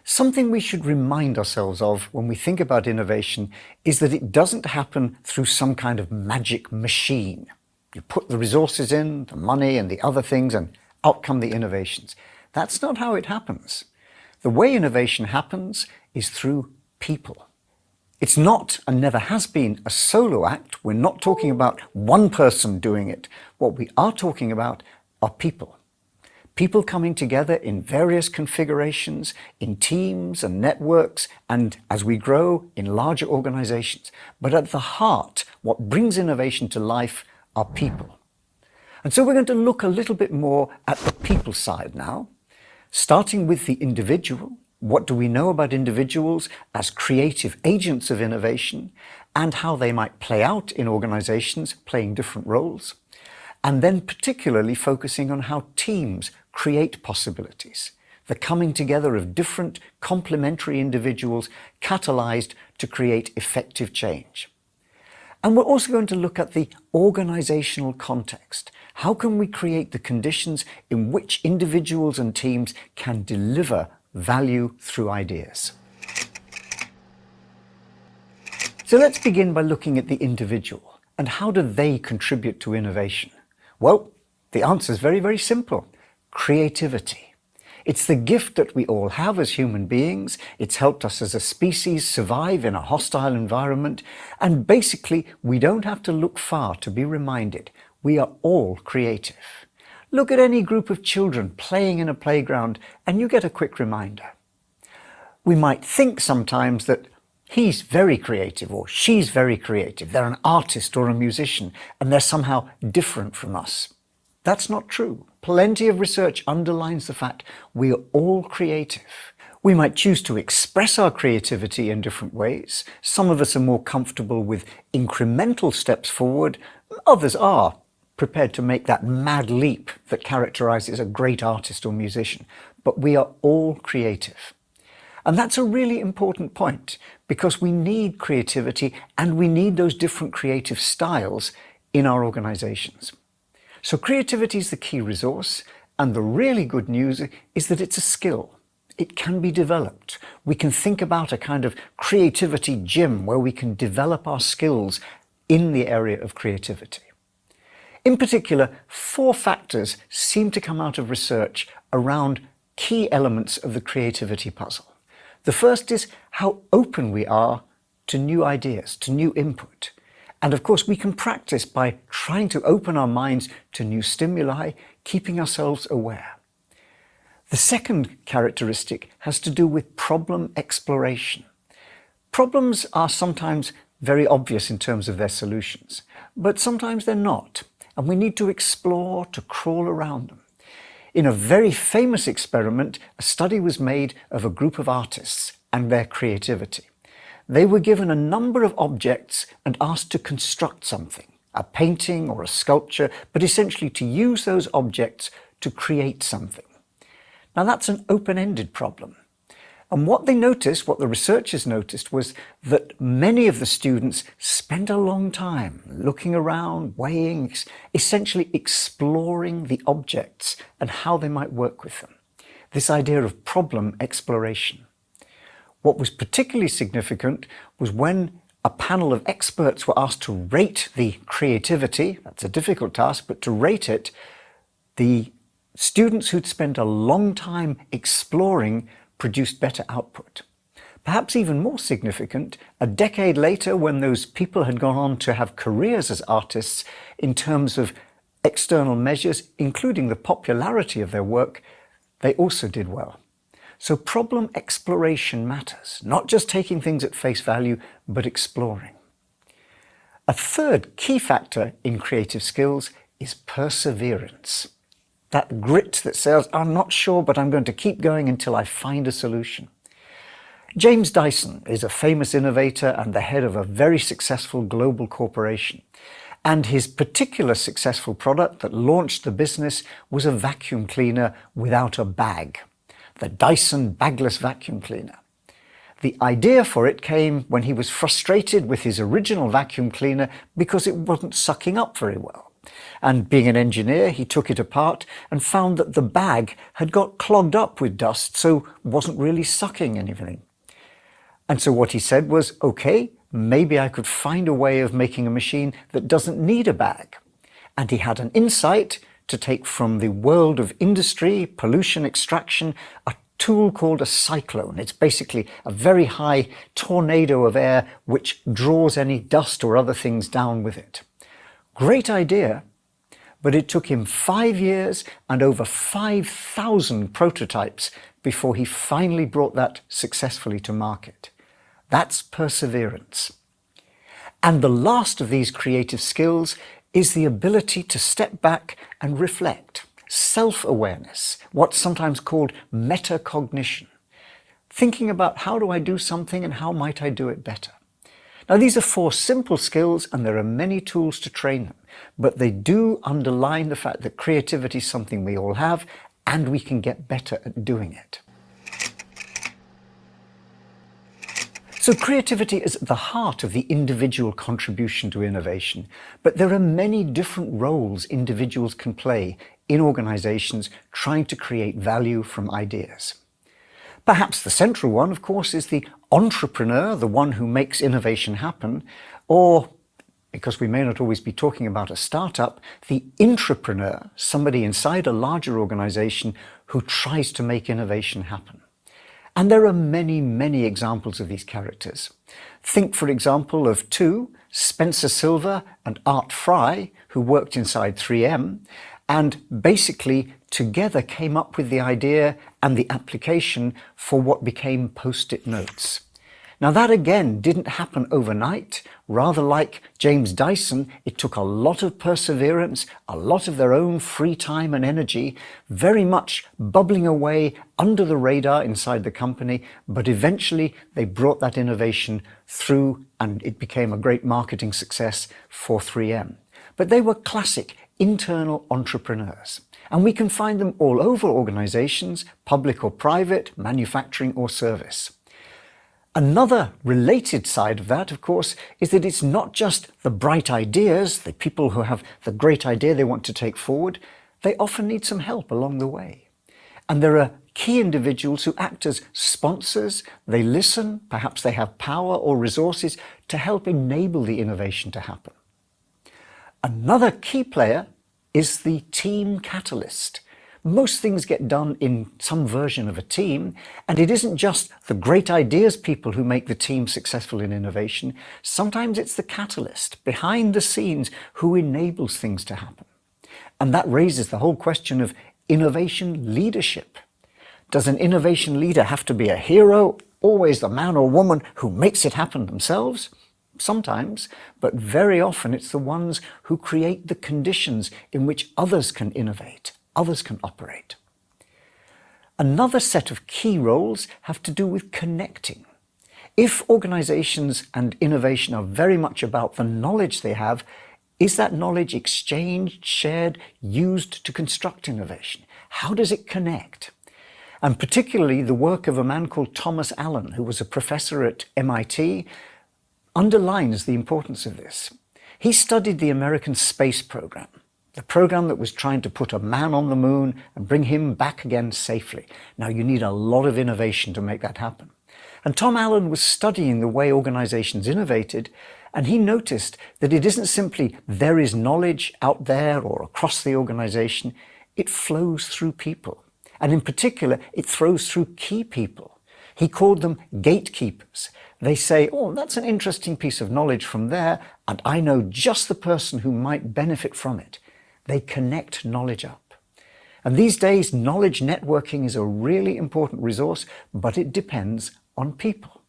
Something we should remind ourselves of when we think about innovation is that it doesn't happen through some kind of magic machine. You put the resources in, the money and the other things, and out come the innovations. That's not how it happens. The way innovation happens is through people. It's not, and never has been, a solo act. We're not talking about one person doing it. What we are talking about are people. People coming together in various configurations, in teams and networks, and as we grow, in larger organizations. But at the heart, what brings innovation to life are people. And so we're going to look a little bit more at the people side now, starting with the individual. What do we know about individuals as creative agents of innovation and how they might play out in organizations playing different roles? And then particularly focusing on how teams create possibilities, the coming together of different complementary individuals catalyzed to create effective change. And we're also going to look at the organizational context. How can we create the conditions in which individuals and teams can deliver value through ideas? So let's begin by looking at the individual and how do they contribute to innovation? Well, the answer is very, very simple. Creativity. It's the gift that we all have as human beings. It's helped us as a species survive in a hostile environment. And basically, we don't have to look far to be reminded we are all creative. Look at any group of children playing in a playground and you get a quick reminder. We might think sometimes that he's very creative or she's very creative. They're an artist or a musician and they're somehow different from us. That's not true. Plenty of research underlines the fact we are all creative. We might choose to express our creativity in different ways. Some of us are more comfortable with incremental steps forward. Others are prepared to make that mad leap that characterizes a great artist or musician. But we are all creative. And that's a really important point because we need creativity and we need those different creative styles in our organizations. So creativity is the key resource, and the really good news is that it's a skill. It can be developed. We can think about a kind of creativity gym where we can develop our skills in the area of creativity. In particular, 4 factors seem to come out of research around key elements of the creativity puzzle. The first is how open we are to new ideas, to new input. And of course, we can practice by trying to open our minds to new stimuli, keeping ourselves aware. The second characteristic has to do with problem exploration. Problems are sometimes very obvious in terms of their solutions, but sometimes they're not, and we need to explore, to crawl around them. In a very famous experiment, a study was made of a group of artists and their creativity. They were given a number of objects and asked to construct something, a painting or a sculpture, but essentially to use those objects to create something. Now that's an open-ended problem. And what they noticed, what the researchers noticed, was that many of the students spent a long time looking around, weighing, essentially exploring the objects and how they might work with them. This idea of problem exploration. What was particularly significant was when a panel of experts were asked to rate the creativity, that's a difficult task, but to rate it, the students who'd spent a long time exploring produced better output. Perhaps even more significant, a decade later when those people had gone on to have careers as artists, in terms of external measures, including the popularity of their work, they also did well. So problem exploration matters, not just taking things at face value, but exploring. A third key factor in creative skills is perseverance. That grit that says, I'm not sure, but I'm going to keep going until I find a solution. James Dyson is a famous innovator and the head of a very successful global corporation. And his particular successful product that launched the business was a vacuum cleaner without a bag. The Dyson bagless vacuum cleaner. The idea for it came when he was frustrated with his original vacuum cleaner because it wasn't sucking up very well. And being an engineer, he took it apart and found that the bag had got clogged up with dust, so wasn't really sucking anything. And so what he said was, okay, maybe I could find a way of making a machine that doesn't need a bag. And he had an insight to take from the world of industry, pollution extraction, a tool called a cyclone. It's basically a very high tornado of air which draws any dust or other things down with it. Great idea, but it took him 5 years and over 5,000 prototypes before he finally brought that successfully to market. That's perseverance. And the last of these creative skills is the ability to step back and reflect. Self-awareness, what's sometimes called metacognition. Thinking about how do I do something and how might I do it better. Now these are 4 simple skills and there are many tools to train them, but they do underline the fact that creativity is something we all have and we can get better at doing it. So creativity is at the heart of the individual contribution to innovation, but there are many different roles individuals can play in organizations trying to create value from ideas. Perhaps the central one, of course, is the entrepreneur, the one who makes innovation happen, or, because we may not always be talking about a startup, the intrapreneur, somebody inside a larger organization who tries to make innovation happen. And there are many, many examples of these characters. Think, for example, of 2, Spencer Silver and Art Fry, who worked inside 3M, and basically together came up with the idea and the application for what became Post-it notes. Now that again didn't happen overnight. Rather like James Dyson, it took a lot of perseverance, a lot of their own free time and energy, very much bubbling away under the radar inside the company, but eventually they brought that innovation through and it became a great marketing success for 3M. But they were classic internal entrepreneurs. And we can find them all over organizations, public or private, manufacturing or service. Another related side of that, of course, is that it's not just the bright ideas, the people who have the great idea they want to take forward, they often need some help along the way. And there are key individuals who act as sponsors, they listen, perhaps they have power or resources to help enable the innovation to happen. Another key player is the team catalyst. Most things get done in some version of a team, and it isn't just the great ideas people who make the team successful in innovation. Sometimes it's the catalyst behind the scenes who enables things to happen. And that raises the whole question of innovation leadership. Does an innovation leader have to be a hero, always the man or woman who makes it happen themselves? Sometimes, but very often it's the ones who create the conditions in which others can innovate, others can operate. Another set of key roles have to do with connecting. If organizations and innovation are very much about the knowledge they have, is that knowledge exchanged, shared, used to construct innovation? How does it connect? And particularly the work of a man called Thomas Allen, who was a professor at MIT, underlines the importance of this. He studied the American space program, the program that was trying to put a man on the moon and bring him back again safely. Now you need a lot of innovation to make that happen. And Tom Allen was studying the way organizations innovated, and he noticed that it isn't simply there is knowledge out there or across the organization, it flows through people. And in particular, it flows through key people. He called them gatekeepers. They say, oh, that's an interesting piece of knowledge from there, and I know just the person who might benefit from it. They connect knowledge up. And these days, knowledge networking is a really important resource, but it depends on people.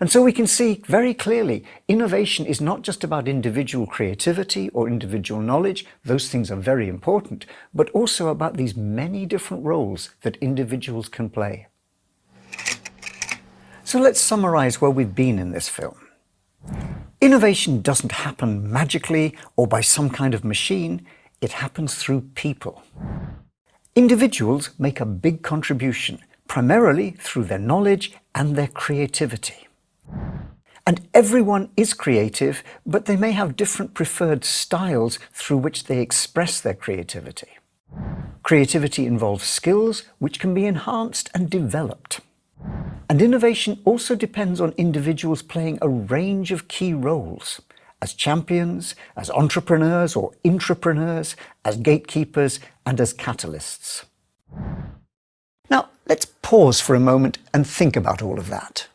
And so we can see very clearly, innovation is not just about individual creativity or individual knowledge. Those things are very important, but also about these many different roles that individuals can play. So let's summarize where we've been in this film. Innovation doesn't happen magically or by some kind of machine. It happens through people. Individuals make a big contribution, primarily through their knowledge and their creativity. And everyone is creative, but they may have different preferred styles through which they express their creativity. Creativity involves skills which can be enhanced and developed. And innovation also depends on individuals playing a range of key roles, as champions, as entrepreneurs or intrapreneurs, as gatekeepers, and as catalysts. Now, let's pause for a moment and think about all of that.